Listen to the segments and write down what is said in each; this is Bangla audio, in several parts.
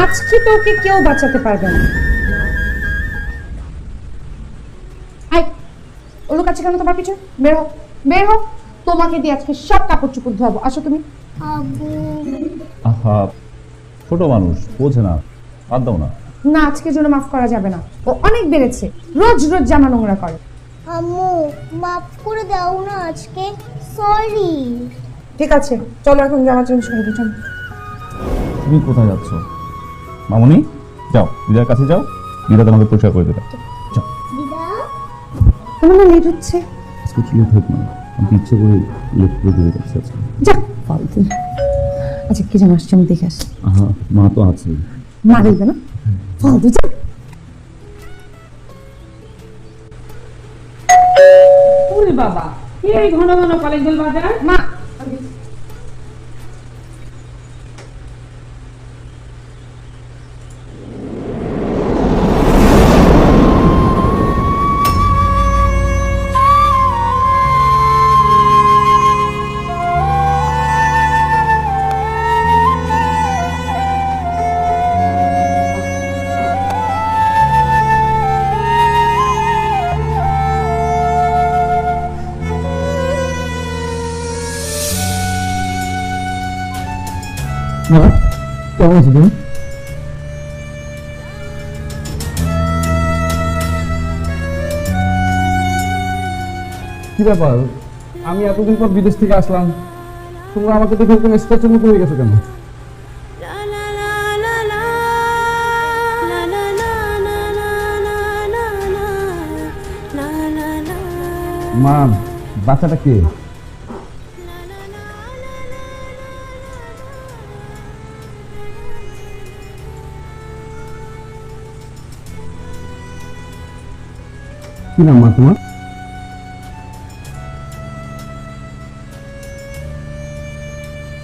আজকে তোকে কেউ বাঁচাতে পারবে না। ওলো কাছে কেন তোমার পিছনে? বের হও, বের হও। তোমাকে দিয়ে আজকে সব কাপড় চোপড় ধোয়াবো। আসো তুমি। আহা, ছোট মানুষ বোঝে না, বাদ দাও না। না, আজকের জন্য মাফ করা যাবে না। ও অনেক বেড়েছে, রোজ রোজ জামা নোংরা করে। আম্মু মাফ করে দাও না আজকে, সরি। ঠিক আছে, চলো এখন জামা চেঞ্জ করে দিই। চলো। তুমি কোথায় যাচ্ছ? মামনি, যাও দিদার কাছে যাও, দিদা তোমাকে পরিষ্কার করে দেবে। যাও। দিদা আমার না লেট হচ্ছে। আজকে কি লেট হোক না, আমি ইচ্ছে করে লেট করে দিয়ে যাচ্ছি আজকে। যা ফালতু। আচ্ছা, কি জানো আসছে, আমি দেখে আসছি। আহা, মা তো আছে। মা দেখবে না, ফালতু। যা। ওরে বাবা, এই ঘন ঘন কলেজের বাজার। মা, কেমন আছো তুমি? কি ব্যাপার, আমি এতদিন পর বিদেশ থেকে আসলাম, তোমরা আমাকে দেখে এরকম স্ট্যাচুর মতো হয়ে গেছো কেন? মা, বাচ্চাটা কে? কি নাম মা তোমার?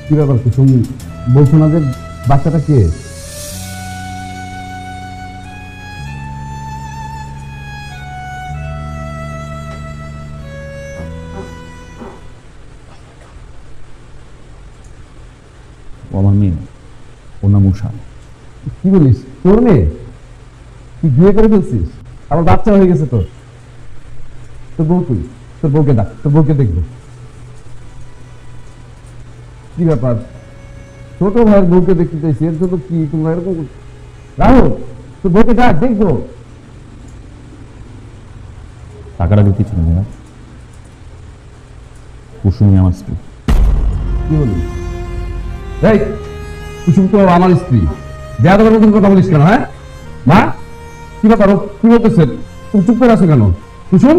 কি ব্যাপার কুসুম, বলছো না যে বাচ্চাটা কে? ও আমার মেয়ে, ওর নাম উষা। কি বলিস, তোর মেয়ে? তুই বিয়ে করে ফেলছিস? আমার বাচ্চা হয়ে গেছে তোর। তোর বউ কই? তোর বউকে ডাক, তোর বউকে দেখবো। কি ব্যাপার, ছোট ভাইয়ের বউকে দেখতে চাইছি, এর জন্য কি তোমরা এরকম? রাহুল, তোর বউকে ডাক, দেখবো। টাকাটা দিতে ছিল না, কুসুমি আমার স্ত্রী। কি বলি? এই কুসুম তো আমার স্ত্রী, বেয়াদবের মতন কথা বলিস কেন? হ্যাঁ মা, কি ব্যাপার, কি বলতেছেন? তুমি চুপ করে আছো কেন? কুসুম,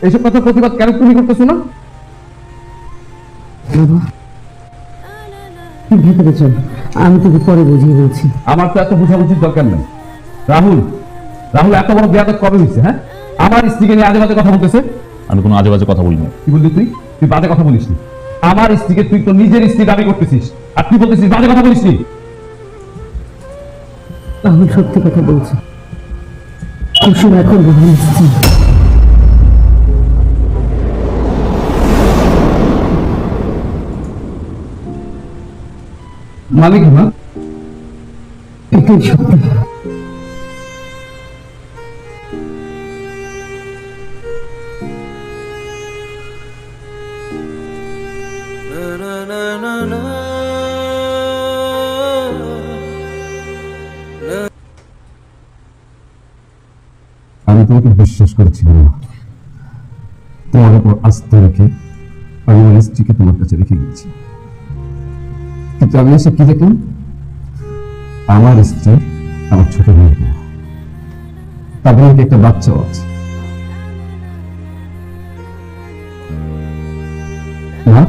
এইসব কথা প্রতিবাদ কেন তুমি করতেছো না? ভেতরে চল, আমি তোকে পরে বুঝিয়ে বলছি। আমার তো এত বোঝাবুঝির দরকার নেই। রাহুল, রাহুল এত বড় বেয়াদব কবে হয়েছে? হ্যাঁ, আমার স্ত্রীকে নিয়ে আজে বাজে কথা বলতেছে। আমি কোনো আজে বাজে কথা বলিনি। কি বললি তুই? তুই বাজে কথা বলিস নি। আমার স্ত্রীকে তুই তো নিজের স্ত্রী দাবি করতেছিস, আর তুই বলতেছিস বাজে কথা বলিস নি। আমি সত্যি কথা বলছি, কুসুম এখন রাহুল স্ত্রী। মানে কি মা? এটাই সত্যি। আমি তোমাকে বিশ্বাস করেছিলাম না, তোমার উপর আস্থা রেখে আমি আমার স্ত্রীকে তোমার কাছে রেখে গেছি, কিন্তু আমি এসে কি দেখলাম, আমার স্ত্রী আমার ছোট মেয়ে, তারপরে একটা বাচ্চাও আছে। না,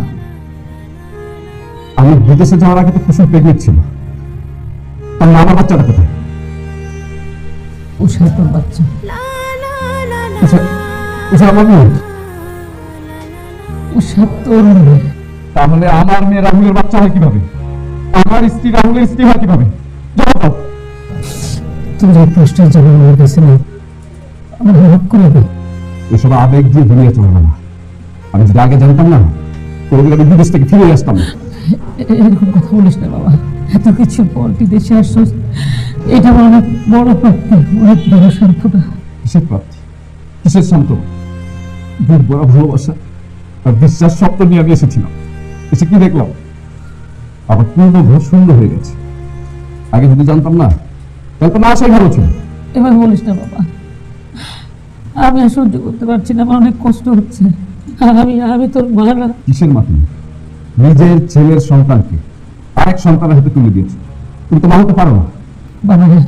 আমি বিদেশে যাওয়ার আগে তো কুসুম প্রেগনেন্ট ছিল, তার আমার বাচ্চাটা কোথায়? উষা তোর বাচ্চা। উষা আমার মেয়ে? উষা তোর মেয়ে। তাহলে আমার মেয়ে রাহুলের বাচ্চা হয় কিভাবে? আমার স্ত্রী রাহুলের স্ত্রী হয় কিভাবে? জবাব দাও। তুমি যে প্রশ্নের জবাব আমার কাছে নেই, আমার মাফ করে দে। এসব আবেগ দিয়ে দুনিয়া চলবে না। আমি যদি আগে জানতাম না, কোনোদিন আমি বিদেশ থেকে ফিরে আসতাম না। এরকম কথা বলিস না বাবা, এত কিছু পর তুই দেশে আসছিস, এটা আমার অনেক বড় প্রাপ্তি, অনেক বড় সান্ত্বনা। কিসের প্রাপ্তি, কিসের সান্ত্বনা? বুক ভরা ভালোবাসা আর বিশ্বাস স্বপ্ন নিয়ে আমি এসেছিলাম। এসে কি দেখলাম? আবার পূর্ণ ঘর শূন্য হয়ে গেছে। আগে যদি জানতাম না, তাহলে তো না আসাই ভালো ছিল। এবার বলিস না বাবা, আমি আর সহ্য করতে পারছি না, আমার অনেক কষ্ট হচ্ছে। আমি তোর মা না। কিসের মা তুমি? নিজের ছেলের সন্তানকে আরেক সন্তানের হাতে তুলে দিয়েছো। তুমি তো মা হতে পারো না। বাবা রে,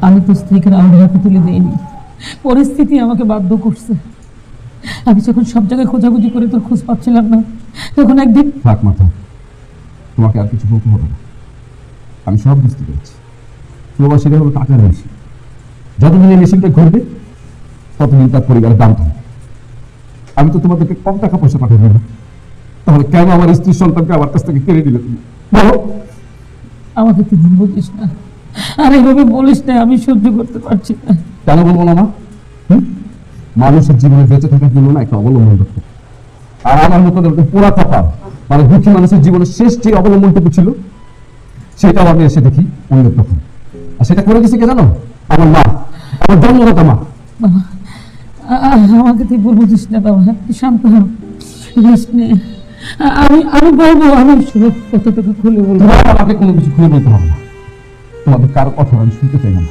আমি তো স্ত্রীকে আমার হাতে তুলে দিইনি, পরিস্থিতি আমাকে বাধ্য করছে। আমি যখন সব জায়গায় খোঁজাখুঁজি করে তোর খোঁজ পাচ্ছিলাম না, তখন একদিন থাক মাথা, তোমাকে আর কিছু বলতে হবে না। আমি সব বুঝতে পেরেছি। প্রবাসীরা হলো টাকার মেশিন। যতদিন এই মেশিনটা ঘুরবে ততদিন তার পরিবারের দাম থাকবে। আমি তো তোমাদেরকে কম টাকা পয়সা পাঠিয়ে দিলাম, তাহলে কেন আমার স্ত্রীর সন্তানকে আমার কাছ থেকে কেড়ে দিলে তুমি? বলো। আমাকে তুই বুঝিস না, আর এইভাবে বলিস না, আমি সহ্য করতে পারছি না। কেন বলবো না মা? মানুষের জীবনে বেঁচে থাকার জন্য না একটা অবলম্বন করতে। আর আমার মতো পোড়া কপাল, মানে দুঃখী মানুষের জীবনের শেষ যে অবলম্বনটুকু ছিল, সেটাও আমি এসে দেখি অন্যের তখন। আর সেটা করে দিছে কে জানো? আমার মা, আমার জন্মদাতা মা। বাবা, আমাকে তুই বুঝিস না বাবা, তুই শান্ত হ, রেস্ট নে। আমি বলবো, আমি সব কতটুকু খুলে বলবো। তোমার আমাকে কোনো কিছু খুলে বলতে হবে না। তোমাদের কারো কথা আমি শুনতে চাই না।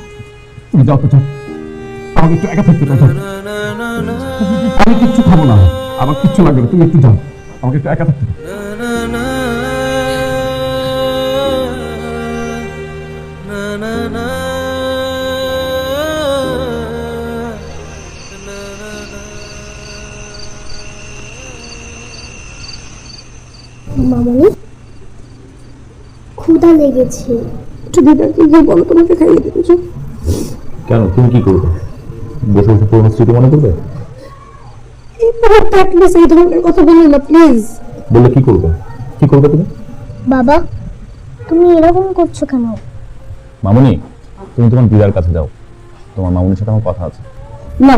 তুমি যাও তো, যাও, আমাকে একটু একা থাকতে দাও। আমি কিচ্ছু খাবো না, আমার কিচ্ছু লাগবে না। তুমি একটু যাও, আমাকে একটু একা থাকতে দাও। মামনি, ক্ষুধা লেগেছে। একটু দিদাকে গিয়ে বলো তোমাকে খাইয়ে দেবে। কেন, তুমি কি করবে? বসে বসে পুরোনো স্মৃতি মনে করবে? এই মুহূর্তে অ্যাটলিস্ট এই ধরনের কথা বলো না প্লিজ। বললে কি করবে? কি করবে তুমি? বাবা, তুমি এরকম করছো কেন? মামুনি, তুমি তোমার দিদার কাছে যাও, তোমার মামুনির সাথে আমার কথা আছে। না,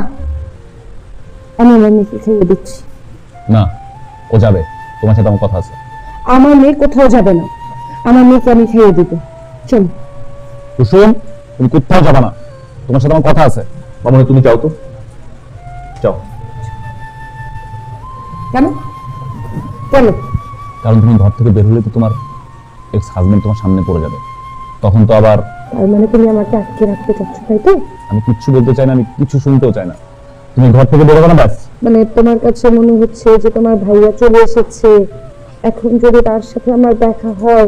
আমি আমার মেয়েকে খাইয়ে দিচ্ছি। না, ও যাবে, তোমার সাথে আমার কথা আছে। আমার মেয়ে কোথাও যাবে না, আমার মেয়েকে আমি খাইয়ে দিব। চলো। কুসুম, তুমি কোথাও যাবে না, তোমার সাথে আমার কথা আছে। মামুনি, তুমি যাও তো, যাও। কেন কেন? কারণ তুমি ঘর থেকে বের হলে তো তোমার এক্স হাজবেন্ড তোমার সামনে পড়ে যাবে, তখন তো আবার। তার মানে তুমি আমাকে আটকে রাখতে চাচ্ছ, তাই তো? আমি কিচ্ছু বলতে চাই না, আমি কিছু শুনতেও চাই না। তুমি ঘর থেকে বেরোবে না, ব্যাস। মানে তোমার কাছে মনে হচ্ছে যে তোমার ভাইয়া চলে এসেছে, এখন যদি তার সাথে আমার দেখা হয়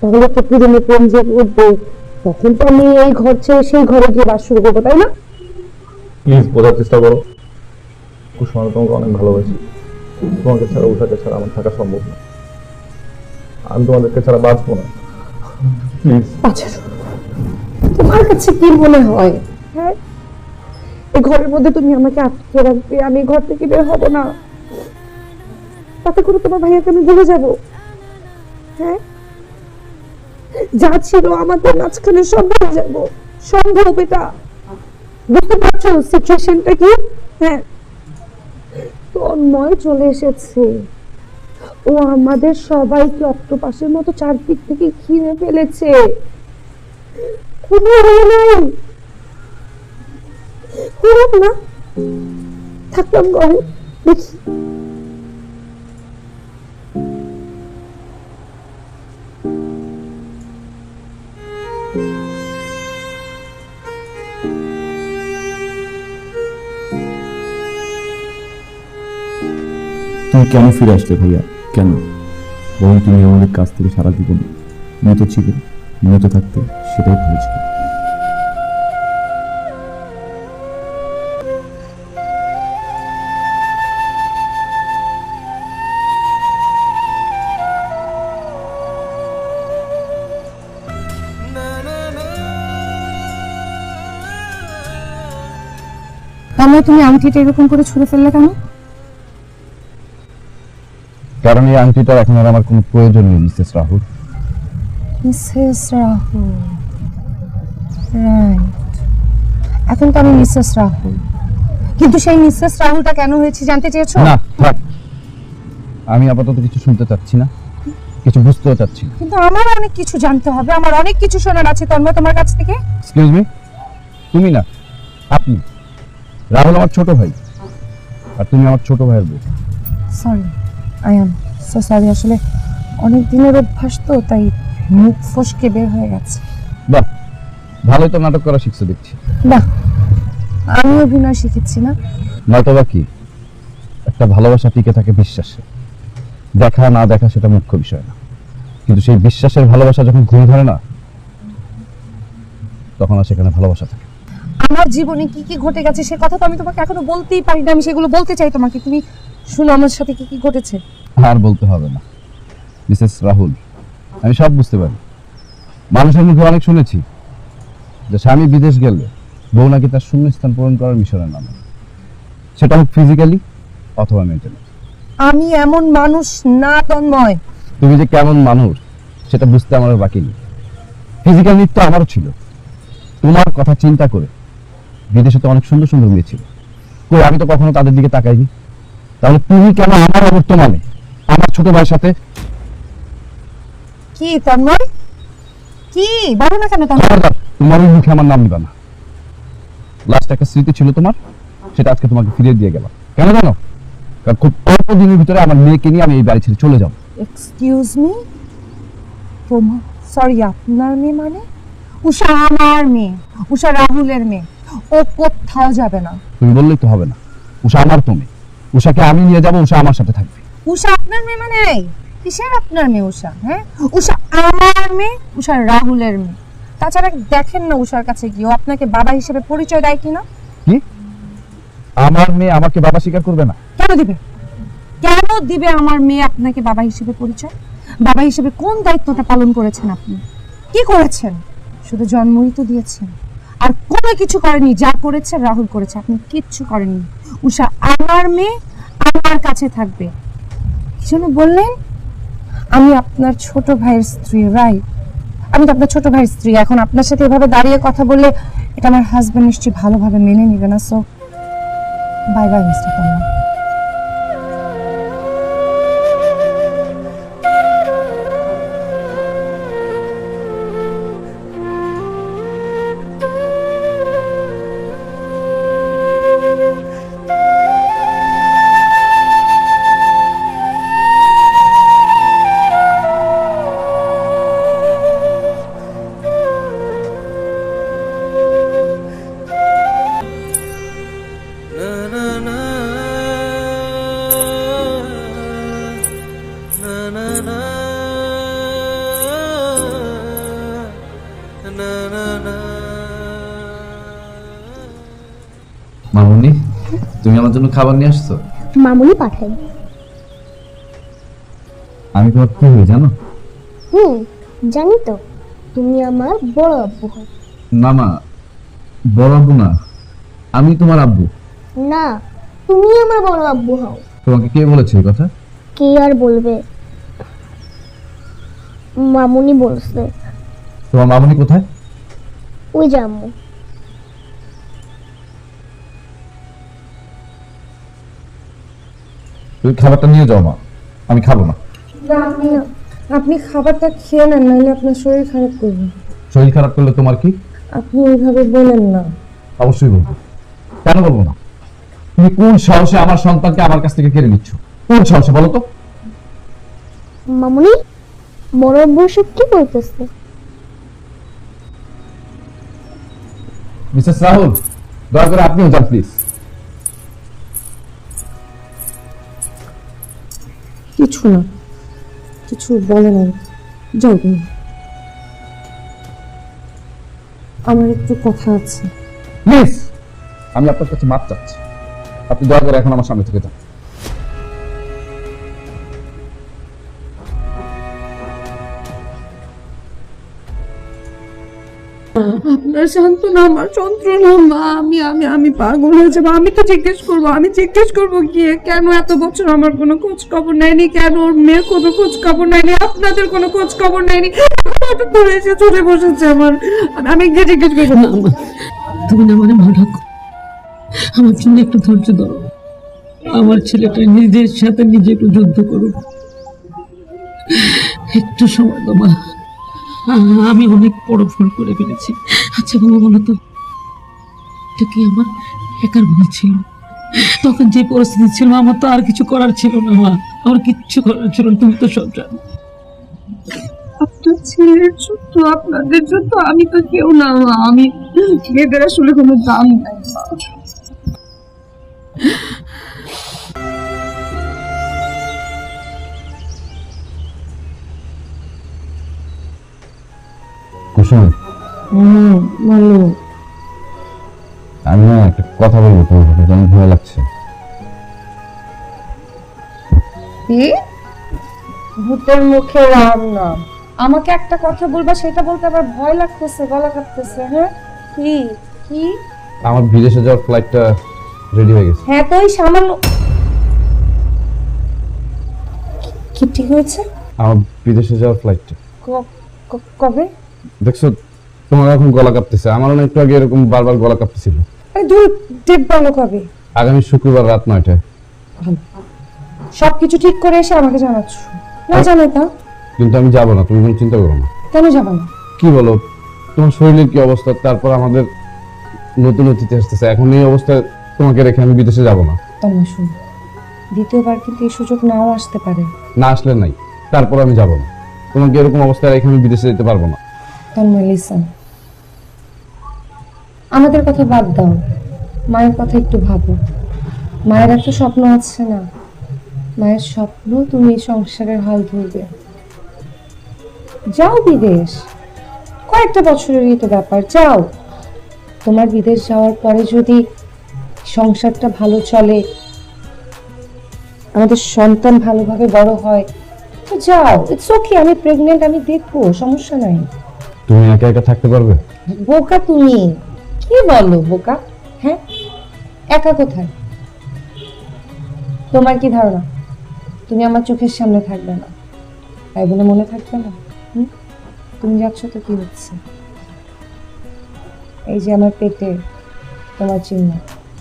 তাহলে তো পুরনো প্রেম যে উঠবে, তখন তো আমি এই ঘর ছেড়ে সেই ঘরে গিয়ে বাস শুরু করবো, তাই না? প্লিজ বোঝার চেষ্টা করো। কুসুম, আমি তোমাকে অনেক ভালোবাসি। তোমাকে ছাড়া, উষাকে ছাড়া আমার থাকা সম্ভব না। আমি তোমাদেরকে ছাড়া বাঁচবো না। প্লিজ। আচ্ছা, তোমার কাছে কি মনে হয়? হ্যাঁ, এই ঘরের মধ্যে তুমি আমাকে আটকে রাখবে, আমি ঘর থেকে বের হব না, তাতে করে তোমার ভাইয়াকে আমি ভুলে যাব? হ্যাঁ, যা ছিল আমাদের মাঝখানে সব ভুলে যাব। সম্ভব এটা? বুঝতে পারছো সিচুয়েশনটা কি? হ্যাঁ, তন্ময় চলে এসেছে, ও আমাদের সবাইকে অক্টোপাসের মতো চারদিক থেকে ঘিরে ফেলেছে। কোনো ইয়ে নাই, করুক না, থাকলাম ঘরে দেখি। তুমি কেন ফিরে আসলে ভাইয়া? কেন? বরং তুমি আমাদের কাছ থেকে সারা জীবন মৃত ছিল, মৃত থাকতে, সেটাই ভালো ছিল। তাহলে তুমি আংটিটা এরকম করে ছুঁড়ে ফেললে কেন? কারণ এই আংটিটার এখন আর আমার কোনো প্রয়োজন নেই, Mrs Rahul. Mrs Rahul, right. এখন তো আমি মিসেস রাহুল, কিন্তু সেই মিসেস রাহুলটা কেন হয়েছে জানতে চেয়েছো? না, থাক, আমি আপাতত কিছু শুনতে চাচ্ছি না। কিছু বুঝতেও চাচ্ছি না। কিন্তু আমার অনেক কিছু জানতে হবে, আমার অনেক কিছু শোনার আছে তন্ময় তোমার কাছ থেকে। এক্সকিউজ মি, তুমি না, আপনি। রাহুল আমার ছোট ভাই, আর তুমি আমার ছোট ভাইয়ের বউ। Sorry, I am so sorry. আসলে অনেক দিনের অভ্যাস তো, তাই মুখ ফসকে বের হয়ে গেছে। বাহ, ভালোই তো নাটক করা শিখছো দেখছি। বাহ, আমি অভিনয় শিখেছি না? নয়তোবা কি, একটা ভালোবাসা টিকে থাকে বিশ্বাসে। দেখা না দেখা সেটা মুখ্য বিষয় না, কিন্তু সেই বিশ্বাসের ভালোবাসা যখন ঘুরে ধরে না, তখন আর সেখানে ভালোবাসা থাকে। আমার জীবনে কি কি ঘটে গেছে সে কথা তো আমি তোমাকে এখনো বলতেই পারি না। আমি সেগুলো বলতে চাই তোমাকে। তুমি শুনো আমার সাথে কি কি ঘটেছে। আর বলতে হবে না মিসেস রাহুল, আমি সব বুঝতে পারি। মানুষের মুখে অনেক শুনেছি যে স্বামী বিদেশ গেলে বউ নাকি তার শূন্যস্থান পূরণ করার মিশনের নামে, সেটা হোক ফিজিক্যালি অথবা মেন্টালি। আমি এমন মানুষ না তন্ময়। তুমি যে কেমন মানুষ সেটা বুঝতে আমার আর বাকি নেই। ফিজিক্যাল নিড তো আমারও ছিল। তোমার কথা চিন্তা করে বিদেশে তো অনেক সুন্দর সুন্দর মেয়ে ছিল, কই আমি তো কখনো তাদের দিকে তাকাইনি। তাহলে তুমি কেন আমার অবর্তমানে আমার ছোট ভাইয়ের সাথে? কি তন্ময়, কি বলো না কেন তন্ময়? খবরদার, তোমার ওই মুখে আমার নাম নিবা না। লাস্ট একটা স্মৃতি ছিল তোমার, সেটা আজকে তোমাকে ফিরিয়ে দিয়ে গেলাম। কেন জানো? কারণ খুব অল্প দিনের ভিতরে আমার মেয়েকে নিয়ে আমি এই বাড়ি ছেড়ে চলে যাব। এক্সকিউজ মি, তোমার সরি আপনার মেয়ে মানে? উষা আমার মেয়ে, উষা রাহুলের মেয়ে। ও কোথাও যাবে না। তুমি বললেই তো হবে না, উষা আমার তো মেয়ে। উষাকে আমি নিয়ে যাবো, উষা আমার সাথে থাকবে। উষা আপনার মেয়ে মানে? কিসের আপনার মেয়ে উষা? হ্যাঁ, উষা আমার মেয়ে, উষা রাহুলের মেয়ে। তাছাড়া দেখেন না উষার কাছে গিয়ে ও আপনাকে বাবা হিসেবে পরিচয় দেয় কিনা? কি, আমার মেয়ে আমাকে বাবা স্বীকার করবে না? কেন দিবে? কেন দিবে আমার মেয়ে আপনাকে বাবা হিসেবে পরিচয়? বাবা হিসেবে কোন দায়িত্বটা পালন করেছেন আপনি? কি করেছেন? শুধু জন্মই তো দিয়েছেন, আর কোনো কিছু করেনি। যা করেছে রাহুল করেছে, আপনি কিচ্ছু করেননি। উষা আমার মেয়ে, আমার কাছে থাকবে। কি যেন বললেন? আমি আপনার ছোট ভাইয়ের স্ত্রী, রাইট? আমি তো আপনার ছোট ভাইয়ের স্ত্রী। এখন আপনার সাথে এভাবে দাঁড়িয়ে কথা বললে এটা আমার হাজবেন্ড নিশ্চয়ই ভালোভাবে মেনে নিবে না। So bye bye mister Tanmoy. মামুনি, তুমি আমার জন্য খাবার নিয়ে আসছো? মামুনি পাঠাই। আমি তোমার কি হই জানো? জানি তো, তুমি আমার বড় আব্বু হও। না না, বড় আব্বু না, আমি তোমার আব্বু। না, তুমি আমার বড় আব্বু হও। তোমাকে কে বলেছে এই কথা? কে আর বলবে, মামুনি বলছে। তোমার মামুনি কোথায়? ওই যে আম্মু। তুমি খাবারটা নিয়ে যাও মা, আমি খাবো না। আপনি খাবারটা খেয়ে নেন, নাহলে আপনার শরীর খারাপ করবে। শরীর খারাপ করলে তোমার কি? আপনি ওইভাবে বলেন না। অবশ্যই বলবো। কেন বলবো না? তুমি কোন সাহসে আমার সন্তানকে আমার কাছ থেকে কেড়ে নিচ্ছ? কোন সাহসে বলো তো? মামুনি, বড় আব্বু সব কি বলতেছে? মিসেস রাহুল, দয়া করে আপনিও যান প্লিজ। কিছু না, কিছু বলে না। যাও তুমি। আমার একটু কথা আছে। প্লিজ, আমি আপনার কাছে মাপ চাচ্ছি। আপনি দয়া করে এখন আমার সামনে থেকে যান। আপনার সান্ত্বনা আমার যন্ত্রণা মা। আমি আমি আমি পাগল হয়ে যাবো। আমি তো জিজ্ঞেস করবো গিয়ে কেন এত বছর আমার কোনো খোঁজ খবর নেয়নি, কেন ওর মেয়ের কোনো খোঁজ খবর নেয়নি, আপনাদের কোনো খোঁজ খবর নেয়নি। হঠাৎ ধরে এসে চলে বসেছে আমার। আমি গিয়ে জিজ্ঞেস করবো। না মা, তুমি না মানে মা ডাকো, আমার জন্য একটু ধৈর্য ধরো। আমার ছেলেটা নিজের সাথে নিজে একটু যুদ্ধ করুক। একটু সময় দাও মা। আমি অনেক বড় ভুল করে ফেলেছি। আচ্ছা বাবা বলো তো, এটা কি আমার একার ভুল ছিল? তখন যে পরিস্থিতি ছিল আমার তো আর কিছু করার ছিল না মা, আমার কিচ্ছু করার ছিল না। তুমি তো সব জানো। আপনার ছেলের জন্য, আপনাদের জন্য আমি তো কেউ না মা। আমি মেয়েদের আসলে কোনো দাম নাই মা। কুসুম, বলো। আমি না একটা কথা বলবো, তোমার সাথে অনেক ভয় লাগছে। কি? ভূতের মুখে রাম নাম। আমাকে একটা কথা বলবা, সেটা বলতে আবার ভয় লাগতেছে, গলা কাঁপতেছে। হ্যাঁ কি কি? আমার বিদেশে যাওয়ার ফ্লাইটটা রেডি হয়ে গেছে। হ্যাঁ তো ওই সামান্য কি ঠিক হয়েছে? আমার বিদেশে যাওয়ার ফ্লাইটটা কবে? দেখছো, তোমার এখন গলা কাঁপতেছে, আমারও না একটু আগে এরকম বারবার গলা কাঁপতেছিল। আরে দূর, ডেট বলো কবে? আগামী শুক্রবার রাত 9টায়। সবকিছু ঠিক করে এসে আমাকে জানাচ্ছ? না জানাই তা? কিন্তু আমি যাবো না, তুমি কোনো চিন্তা করো না। কেন যাবা না? কি বলো, তোমার শরীরের কি অবস্থা, তারপর আমাদের নতুন অতিথি আসতেছে, এখন এই অবস্থায় তোমাকে রেখে আমি বিদেশে যাব না। তন্ময় শুন, দ্বিতীয়বার কিন্তু এই সুযোগ নাও আসতে পারে। না আসলে নাই, তারপর আমি যাব না। তোমাকে এরকম অবস্থায় রেখে আমি বিদেশে যেতে পারবো না। তন্ময় লিসন, আমাদের কথা বাদ দাও, মায়ের কথা একটু ভাবো। মায়ের একটা স্বপ্ন আছে না? মায়ের স্বপ্ন তুমি এই সংসারের হাল ধরবে। যাও বিদেশ, কয়েকটা বছরেরই তো ব্যাপার, যাও। তোমার বিদেশ যাওয়ার পরে যদি সংসারটা ভালো চলে, আমাদের সন্তান ভালোভাবে বড় হয়, তো যাও, ইটস ওকে। আমি প্রেগনেন্ট, আমি দেখবো, সমস্যা নাই। তুমি একা একা থাকতে পারবে? বোকা তুমি, কি বলো বোকা? হ্যাঁ, একা কোথায়? তোমার কি ধারণা তুমি আমার চোখের সামনে থাকবে না, তাই বলে মনে থাকবে না? তুমি যাচ্ছ তো কি হচ্ছে? এই যে আমার পেটে তোমার চিহ্ন,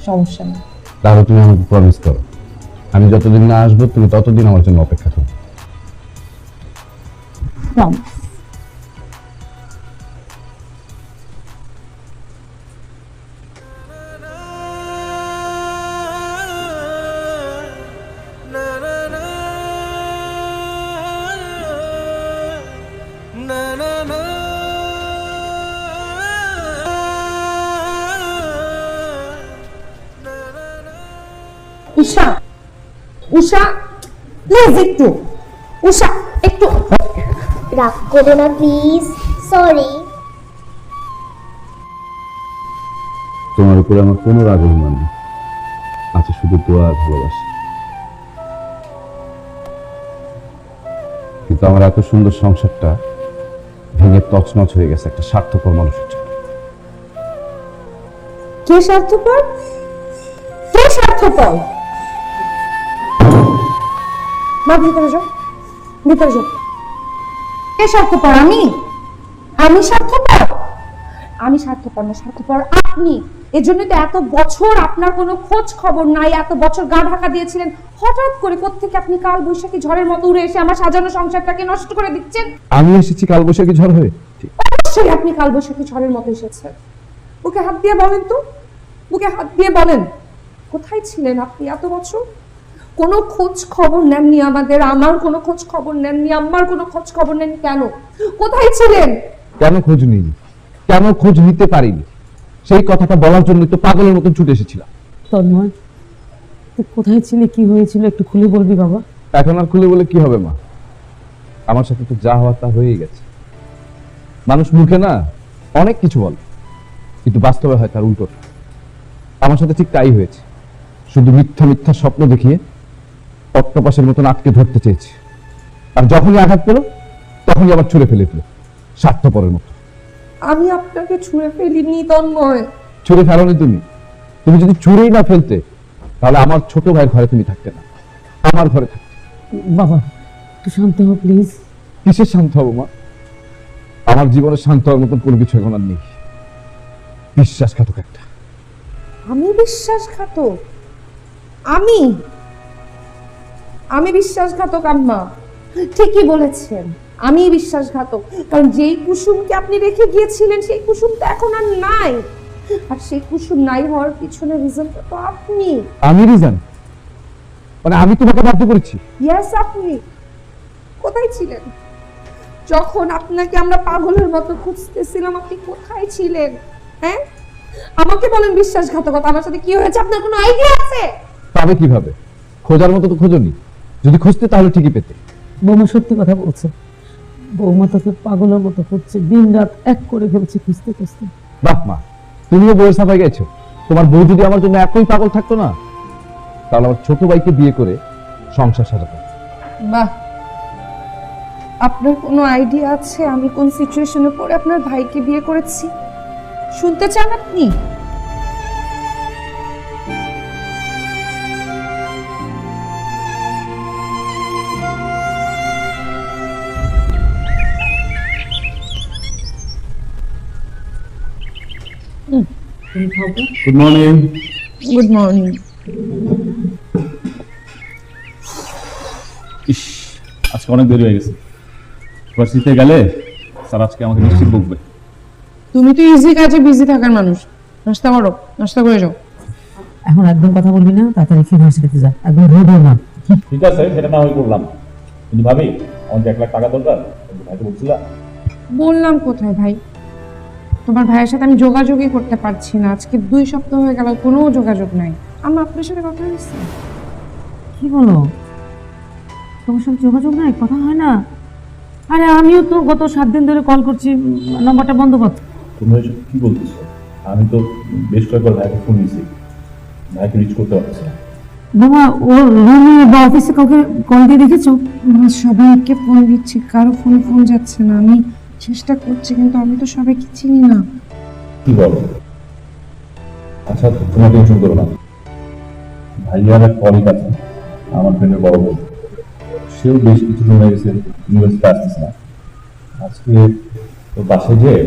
সমস্যা নেই। তাহলে তুমি আমাকে প্রমিস করো, আমি যতদিন না আসবো তুমি ততদিন আমার জন্য অপেক্ষা করো। প্রমিস। উষা, উষা প্লিজ একটু, উষা একটু। রাগ করো না প্লিজ, সরি। তোমার উপরে আমার কোনো রাগ অভিমান নেই, আছে শুধু দোয়া আর ভালোবাসা। কিন্তু আমার এত সুন্দর সংসারটা ভেঙে তছনছ হয়ে গেছে একটা স্বার্থপর মানুষের জন্য। কে স্বার্থপর? কে স্বার্থপর? মা ভিতরে যাও, ভিতরে যাও। কে স্বার্থপর? আমি? আমি স্বার্থপর? আমি স্বার্থপর না, স্বার্থপর আপনি। এজন্যই তো এত বছর আপনার কোনো খোঁজ খবর নাই, এত বছর গা ঢাকা দিয়েছিলেন। হঠাৎ করে কোত্থেকে আপনি কাল বৈশাখী ঝড়ের মতো উড়ে এসে আমার সাজানো সংসারটাকে নষ্ট করে দিচ্ছেন। আমি এসেছি কালবৈশাখী ঝড় হয়ে? অবশ্যই আপনি কাল বৈশাখী ঝড়ের মতো এসেছেন। বুকে হাত দিয়ে বলেন তো, বুকে হাত দিয়ে বলেন, কোথায় ছিলেন আপনি এত বছর? কোনো খোঁজ খবর নেননি আমাদের, আমার কোনো খোঁজ খবর নেননি, আমার কোনো খোঁজ খবর নেননি। কেন? কোথায় ছিলেন? কেন খোঁজ নিইনি, কেন খোঁজ নিতে পারিনি, সেই কথাটা বলার জন্য তো পাগলের মতো ছুটে এসেছিলাম। তন্ময়, তুই কোথায় ছিলি, কি হয়েছিল একটু খুলে বলবি বাবা? এখন আর খুলে বলে কি হবে মা, আমার সাথে তো যা হওয়ার তা হয়েই গেছে। মানুষ মুখে না অনেক কিছু বলে, কিন্তু বাস্তবে হয় তার উল্টোটা। আমার সাথে ঠিক তাই হয়েছে, শুধু মিথ্যা মিথ্যা স্বপ্ন দেখিয়ে অক্টোপাসের মতন আটকে ধরতে চেয়েছে, আর যখনই আঘাত পেল তখনই আবার ছুঁড়ে ফেলে দিল স্বার্থপরের মতো। আমি আপনাকে ছুঁড়ে ফেলিনি তন্ময়। ছুঁড়ে ফেলোনি তুমি, তুমি যদি ছুঁড়েই না ফেলতে তাহলে আমার ছোট ভাইয়ের ঘরে তুমি থাকতে না, আমার ঘরে থাকতে। বাবা একটু শান্ত হও প্লিজ। কিসের শান্ত হবো মা, আমার জীবনে শান্ত হওয়ার মতন কোনো কিছু এখন আর নেই। বিশ্বাসঘাতক একটা। আমি বিশ্বাসঘাতক? আমি বিশ্বাসঘাতক আম্মা? ঠিকই বলেছেন, আমি বিশ্বাসঘাতক, কারণ যেই কুসুমকে আপনি রেখে গিয়েছিলেন সেই কুসুম তো এখন আর নাই, আর সেই কুসুম নাই হওয়ার পিছনে রিজনটা তো আপনি। আমি রিজন? মানে আমি তোমাকে বাধ্য করেছি? ইয়েস, আপনি কোথায় ছিলেন যখন আপনাকে আমরা পাগলের মতো খুঁজতেছিলাম? আপনি কোথায় ছিলেন? হ্যাঁ, আমাকে বলেন বিশ্বাসঘাতকতা, আমার সাথে কি হয়েছে আপনার কোনো আইডিয়া আছে? পাবে কিভাবে? খোঁজার মতো তো খোঁজনি, যদি খুঁজতে তাহলে ঠিকই পেতে। বৌমা সত্যি কথা বলছে, বৌমা তোকে পাগলের মতো করছে, দিন রাত এক করে ফেলছে খুঁজতে খুঁজতে। বাহ মা, তুমিও বউয়ের সাফাই গেছো। তোমার বউ যদি আমার জন্য এতই পাগল থাকতো না, তাহলে আমার ছোট ভাইকে বিয়ে করে সংসার সাজাতো। বাহ, আপনার কোনো আইডিয়া আছে আমি কোন সিচুয়েশনে পড়ে আপনার ভাইকে বিয়ে করেছি? শুনতে চান আপনি? তুমি খাও তো? Good morning. Good morning. ইস, আজকে অনেক দেরি হয়ে গেছে। ভার্সিটিতে গেলে স্যার আজকে আমাকে নিশ্চিত বকবে। তুমি তো ইজি কাজে বিজি থাকার মানুষ, নাস্তা করো, নাস্তা করে যাও। এখন একদম কথা বলবি না, তাড়াতাড়ি ইউনিভার্সিটিতে যা, একদম রোদ না। ঠিক আছে, সেটা না হয় করলাম, কিন্তু ভাবি আমার 1 লাখ টাকা দরকার, ভাইকে বলছিলাম। বললাম কোথায় ভাই? তোমার ভাইয়ের সাথে আমি যোগাযোগই করতে পারছি না, আজকে 2 সপ্তাহ হয়ে গেল, কোনো যোগাযোগ নাই। আমার আপনার সাথে কথা হয়েছে? কি বলো, তোমার সাথে যোগাযোগ নাই, কথা হয় না? আরে আমিও তো গত 7 দিন ধরে কল করছি, নাম্বারটা বন্ধ কর। তুমি এসব কি বলতেছো? আমি তো বেশ কয়েকবার ভাইকে ফোন দিয়েছি, ভাইকে রিচ করতে পারছি না। বাবা, ওর রুমে বা অফিসে কাউকে কল দিয়ে দেখেছো? আমরা সবাইকে ফোন দিচ্ছি, কারো ফোন যাচ্ছে না। আমি চেষ্টা করছি, কিন্তু আমি তো সবাইকে চিনি না। কি বলো? আচ্ছা, তোমার টেনশন করো না, ভাইয়ার এক কলিগ আছে আমার ফ্রেন্ডের বড় বোন, সেও বেশ কিছুদিন হয়ে গেছে ইউনিভার্সিটি আসতেছে না। আজকে ওর বাসায় যেয়ে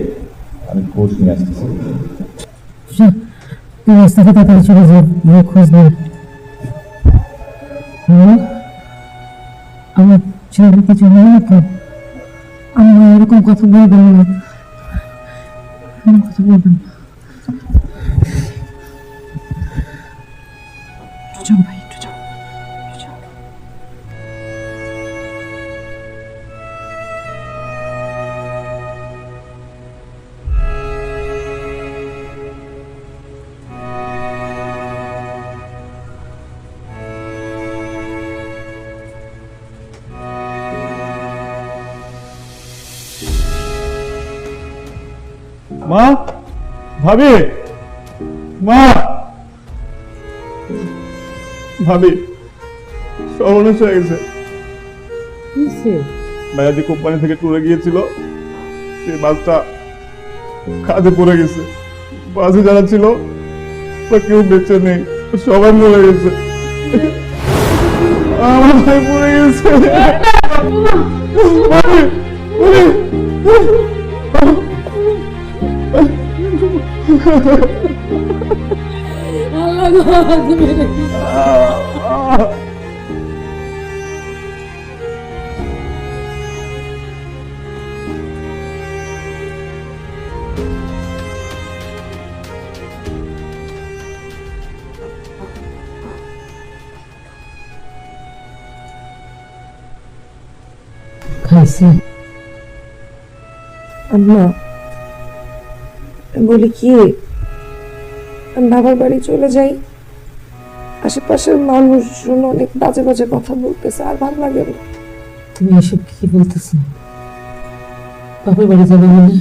আমি খোঁজ নিয়ে আসতেছি। তুই রাস্তাকে তাড়াতাড়ি চলে যাও, গিয়ে খোঁজ নে। আমার ছেলের কিছু হয়নি তো? আমরা এরকম কথা বলবেন না, এরকম কথা বলবেন না। একটু যাও ভাই, একটু যাও, একটু যাও। মা, ভাবি, মা, ভাবি সর্বনাশ হয়ে গেছে। ভাইয়া যে কোম্পানি থেকে ট্যুরে গিয়েছিল, সেই বাসটা খাদে পড়ে গেছে। বাসে যারা ছিল তারা কেউ বেঁচে নেই, সবাই মরে গেছে। আমার ভাই পড়ে গেছে। ভাবি, খাইছি। আম্মা, বলি কি, আমি বাবার বাড়ি চলে যাই, আশেপাশের মানুষজন অনেক বাজে বাজে কথা বলতেছে, আর ভালো লাগে না। তুমি এসব কি বলতেছো? বাপের বাড়ি যাবে মানে?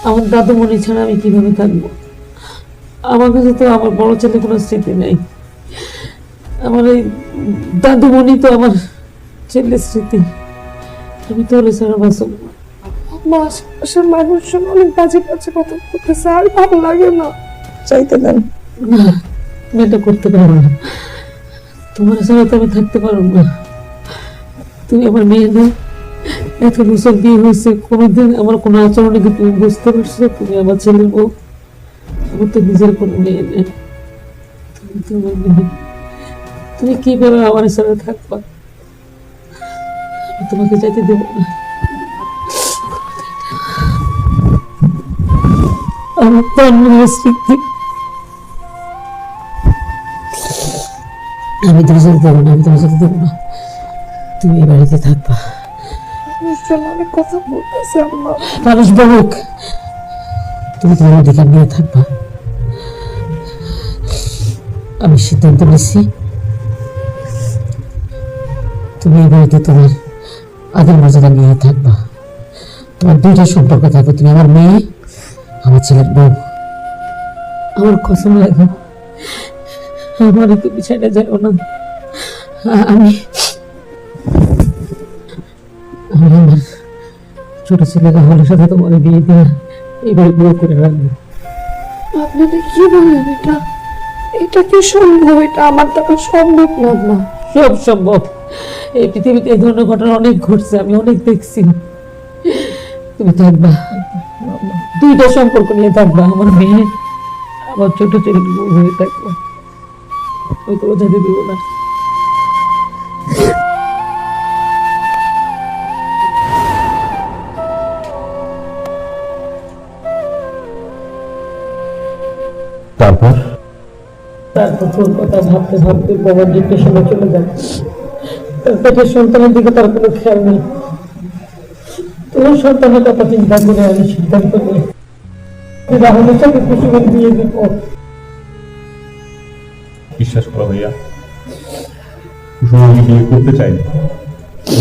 আমার দাদুমণি ছাড়া আমি কিভাবে থাকবো? আমার কাছে তো আমার বড় ছেলে কোনো স্মৃতি নেই। আমার এই দাদুমণি তো আমার ছেলের স্মৃতি। আমি তো হলে ছাড়া বাঁচব না। আম্মা, আশেপাশের মানুষজন অনেক বাজে বাজে কথা বলতেছে, আর ভালো লাগে না। চাইতে দেন না, তুমি এটা করতে পারবো না। তোমার ছাড়া তো আমি থাকতে পারবো না। তুমি আমার মেয়ে না, এত বছর বিয়ে হয়েছে, কোনোদিন আমার কোনো আচরণে কি তুমি বুঝতে পারছো? তুমি আমার ছেলের বউ, আমার তো নিজের কোনো মেয়ে নেই। তুমি তো আমার মেয়ে, তুমি কিভাবে আমার সাথে থাকবা? আমি তোমাকে যেতে দেবো না। আমার তন্ময়ের স্মৃতি। আমি তোমার সাথে দেবো না, আমি তোমার সাথে দেবো না। তুমি এই বাড়িতে থাকবা। অনেক কথা বলতেছে আম্মা। মানুষ বলুক, তুমি তোমার অধিকার নিয়ে থাকবা। আমি সিদ্ধান্ত নিচ্ছি, তুমি এই বাড়িতে তোমার আগের মর্যাদা নিয়ে থাকবা। তোমার দুইটা সম্পর্ক থাকবে, তুমি আমার মেয়ে, আমার ছেলের বউ। আমার কসম লাগে, আমার তুমি ছেড়ে যাও না। আমি আমার ছোট ছেলে রাহুলের সাথে তোমার বিয়ে দিয়ে এইবারে বিয়ে করে রাখবো। আপনারা কি বললেন? এটা কি সম্ভব? এটা আমার দ্বারা সম্ভব না আম্মা। সব সম্ভব। এই পৃথিবীতে এই ধরনের ঘটনা অনেক ঘটছে, আমি অনেক দেখছি। তুমি থাকবা, দুইটা সম্পর্ক নিয়ে থাকবা, আমার মেয়ে, আমার ছোট ছেলে বউ হয়ে থাকবা। আমি তো বোঝাতে দেব না। তারপর তারপর তোর কথা ভাবতে ভাবতে বাবার ডিপ্রেশনে চলে যায়। তার পেটের সন্তানের দিকে তার কোনো খেয়াল নেই। তোর সন্তানের কথা চিন্তা করে আমি সিদ্ধান্ত নিই রাহুলের সাথে কুসুমের বিয়ে দিব। বিশ্বাস করো ভাইয়া, কুসুম আমাকে বিয়ে করতে চাইনি,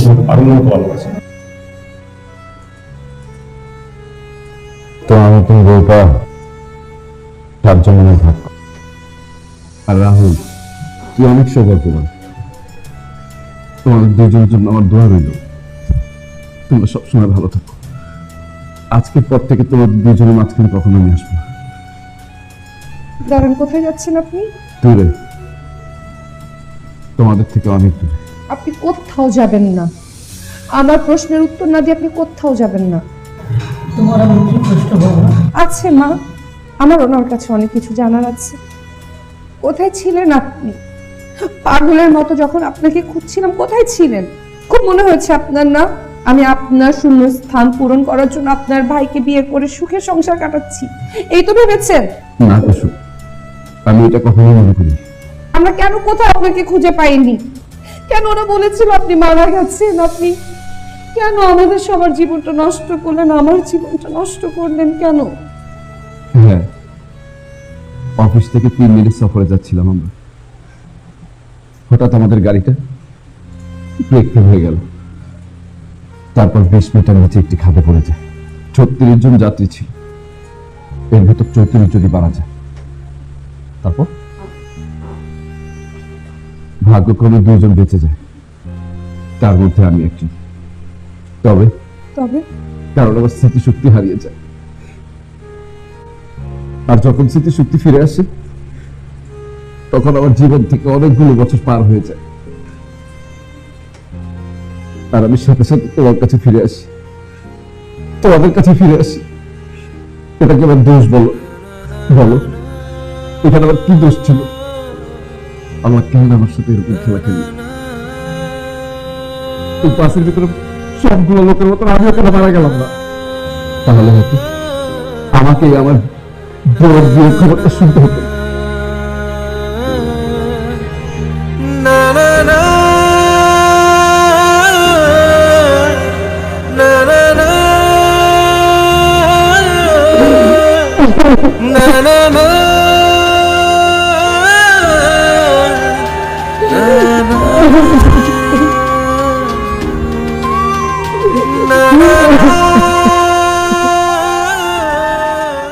তোমাকে পারুর মতো ভালোবাসে। তো আমি তুমি বউটা 7 জনের ভাগ। আর রাহুল, তুই অনেক সৌভাগ্যবান। তোমাদের দুজনের জন্য আমার দোয়া রইল, তোমরা সবসময় ভালো থাকো। আজকের পর থেকে তোমার দুজনের মাঝখানে কখনো আমি আসবো না। দাঁড়ান, কোথায় যাচ্ছেন আপনি? দূরে, তোমাদের থেকে অনেক দূরে। আপনি কোথাও যাবেন না। আমার প্রশ্নের উত্তর না দিয়ে আপনি কোথাও যাবেন না। তোমার আমি কি প্রশ্ন বলবো? আছে মা, আমার ওনার কাছে অনেক কিছু জানার আছে। কোথায় ছিলেন আপনি? পাগলের মতো যখন আপনাকে খুঁজছিলাম, কোথায় ছিলেন? খুব মনে হয়েছে আপনার না আমি আপনার শূন্য স্থান পূরণ করার জন্য আপনার ভাইকে বিয়ে করে সুখে সংসার কাটাচ্ছি, এই তো ভেবেছেন? না কুসুম, আমি এটা কখনো মনে করি। আমরা কেন কোথাও আপনাকে খুঁজে পাইনি? কেন ওরা বলেছিল আপনি মারা গেছেন? আপনি কেন আমাদের সবার জীবনটা নষ্ট করলেন? আমার জীবনটা নষ্ট করলেন কেন? হ্যাঁ, অফিস থেকে 3 মিনিট সফরে যাচ্ছিলাম আমরা, হঠাৎ আমাদের গাড়িটা ব্রেক ফেল হয়ে গেল। তারপর 20 মিটার নিচে একটি খাদে পড়ে যায়। 36 জন যাত্রী ছিল, এর ভেতর 34 যদি মারা যায়। তারপর ভাগ্যক্রমে 2 জন বেঁচে যায়, তার মধ্যে আমি একজন। তবে তবে কারণ আমার স্মৃতিশক্তি হারিয়ে যায়, আর যখন স্মৃতিশক্তি ফিরে আসে তখন আমার জীবন থেকে অনেকগুলো বছর পার হয়ে যায়, আর আমি সাথে সাথে তোমার কাছে ফিরে আসি, তোমাদের কাছে ফিরে আসি। এটা কি আমার দোষ? বলো বলো, এখানে আমার কি দোষ ছিল? আমার কেন আমার সাথে এরকম খেলা খেলি? এই বাসের ভিতরে সবগুলো লোকের মতো আমিও কেন মারা গেলাম না? তাহলে হয়তো আমাকে আমার বড় বিয়ের খবরটা শুনতে হতো।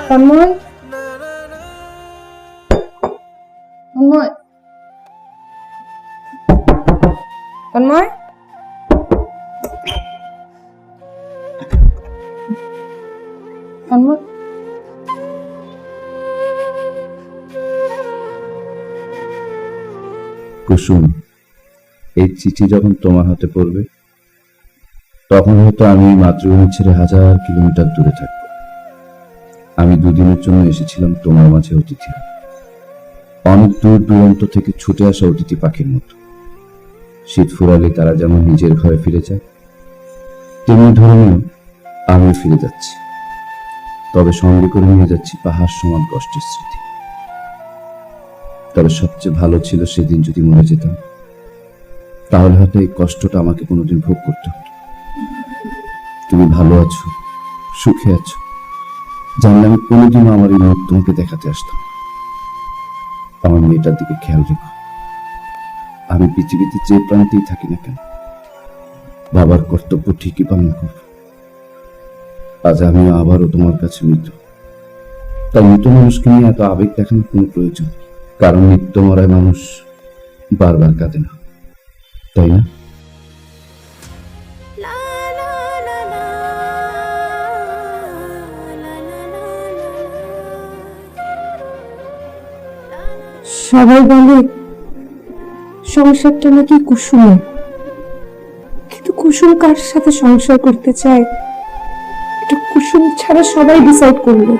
তন্ময়, তন্ময়, তন্ময়, তন্ময়। কুসুম, এই চিঠি যখন তোমার হাতে পড়বে তখন হয়তো আমি মাতৃভূমি ছেড়ে 1000 কিলোমিটার দূরে থাকবো। আমি 2 দিনের জন্য এসেছিলাম তোমার মাঝে অতিথি, অনেক দূর দূরান্ত থেকে ছুটে আসা অতিথি পাখির মতো। শীত ফুরালে তারা যেমন নিজের ঘরে ফিরে যায়, তেমনি ধরনের আমিও ফিরে যাচ্ছি। তবে সঙ্গে করে নিয়ে যাচ্ছি পাহাড় সমান কষ্টের স্মৃতি। তবে সবচেয়ে ভালো ছিল সেদিন যদি মরে যেতাম, তাহলে হয়তো এই কষ্টটা আমাকে কোনোদিন ভোগ করতে হতো। তুমি ভালো আছো, সুখে আছো, জানলে আমি কোনোদিনও আমার এই মুখ তোমাকে দেখাতে আসতাম না। আমার মেয়েটার দিকে খেয়াল রেখো। আমি পৃথিবীতে যে প্রান্তেই থাকি না কেন, বাবার কর্তব্য ঠিকই পালন করব। আজ আমি আবারও তোমার কাছে মৃত, তাই মৃত মানুষকে নিয়ে এত আবেগ দেখানোর কোনো প্রয়োজন নেই। কারণ নিত্য মরায় মানুষ বারবার কাঁদে না, তাই না? সবাই বলে সংসারটা নাকি কুসুমে, কিন্তু কুসুম কার সাথে সংসার করতে চায় এটা কুসুম ছাড়া সবাই ডিসাইড করলো।